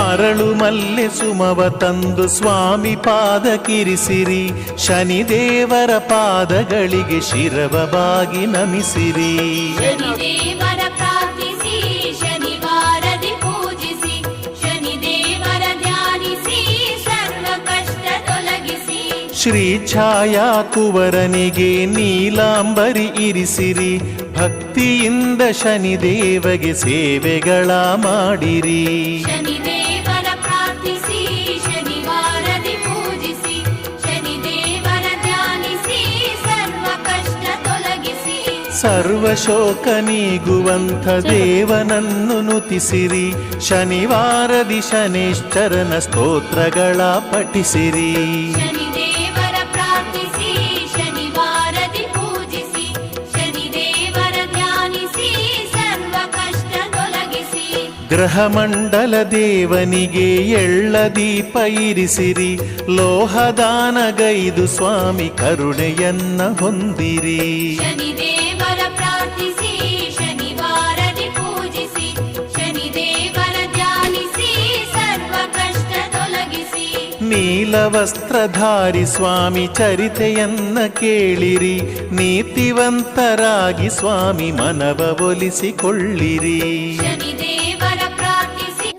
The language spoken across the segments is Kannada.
ಅರಳು ಮಲ್ಲೆ ಸುಮವ ತಂದು ಸ್ವಾಮಿ ಪಾದಕ್ಕಿರಿಸಿರಿ, ಶನಿದೇವರ ಪಾದಗಳಿಗೆ ಶಿರವ ಬಾಗಿ ನಮಿಸಿರಿ. ಶನಿದೇವರ ಪ್ರಾರ್ಥಿಸಿ ಶನಿವಾರದಿ ಪೂಜಿಸಿ, ಶನಿದೇವರ ಧ್ಯಾನಿಸಿ ಸರ್ವ ಕಷ್ಟ ತೊಲಗಿಸಿ. ಶ್ರೀ ಛಾಯಾ ಕುವರನಿಗೆ ನೀಲಾಂಬರಿ ಇರಿಸಿರಿ, ಭಕ್ತಿಯಿಂದ ಶನಿದೇವಗೆ ಸೇವೆಗಳ ಮಾಡಿರಿ. ಶನಿದೇವರ ಪ್ರಾರ್ಥಿಸಿ ಶನಿವಾರದಿ ಪೂಜಿಸಿ, ಶನಿದೇವರ ಧ್ಯಾನಿಸಿ ಸರ್ವ ಕಷ್ಟ ತೊಲಗಿಸಿ. ಸರ್ವ ಶೋಕ ನೀಗುವಂಥ ದೇವನನ್ನು ನುತಿಸಿರಿ, ಶನಿವಾರದಿ ಶನೇಶ್ವರನ ಸ್ತೋತ್ರಗಳ ಪಠಿಸಿರಿ. ಶನಿದೇವರ ಪ್ರಾರ್ಥಿಸಿ ಶನಿವಾರದಿ ಪೂಜಿಸಿ, ಶನಿದೇವರ ಧ್ಯಾನಿಸಿ ಸರ್ವ ಕಷ್ಟ ತೊಲಗಿಸಿ. ಗ್ರಹಮಂಡಲ ದೇವನಿಗೆ ಎಳ್ಳ ದೀಪ ಇರಿಸಿರಿ, ಲೋಹದಾನಗೈದು ಸ್ವಾಮಿ ಕರುಣೆಯನ್ನ ಹೊಂದಿರಿ. ಶನಿದೇವರ ಪ್ರಾರ್ಥಿಸಿ ಶನಿವಾರದಿ ಪೂಜಿಸಿ, ಶನಿದೇವರ ಧ್ಯಾನಿಸಿ ಸರ್ವ ಕಷ್ಟ ತೊಲಗಿಸಿ. ನೀಲವಸ್ತ್ರಧಾರಿ ಸ್ವಾಮಿ ಚರಿತೆಯನ್ನ ಕೇಳಿರಿ, ನೀತಿವಂತರಾಗಿ ಸ್ವಾಮಿ ಮನವ ಒಲಿಸಿಕೊಳ್ಳಿರಿ. ಶನಿದೇವರ ಪ್ರಾರ್ಥಿಸಿ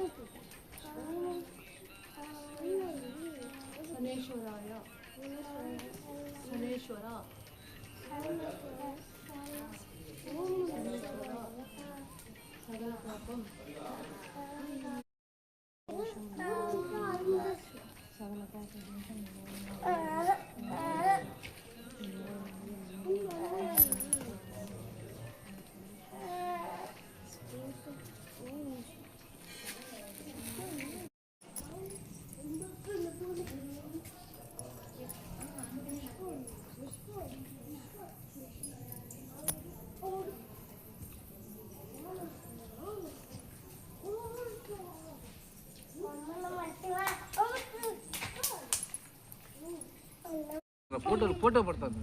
ಫೋಟೋ ಬರ್ತದೆ.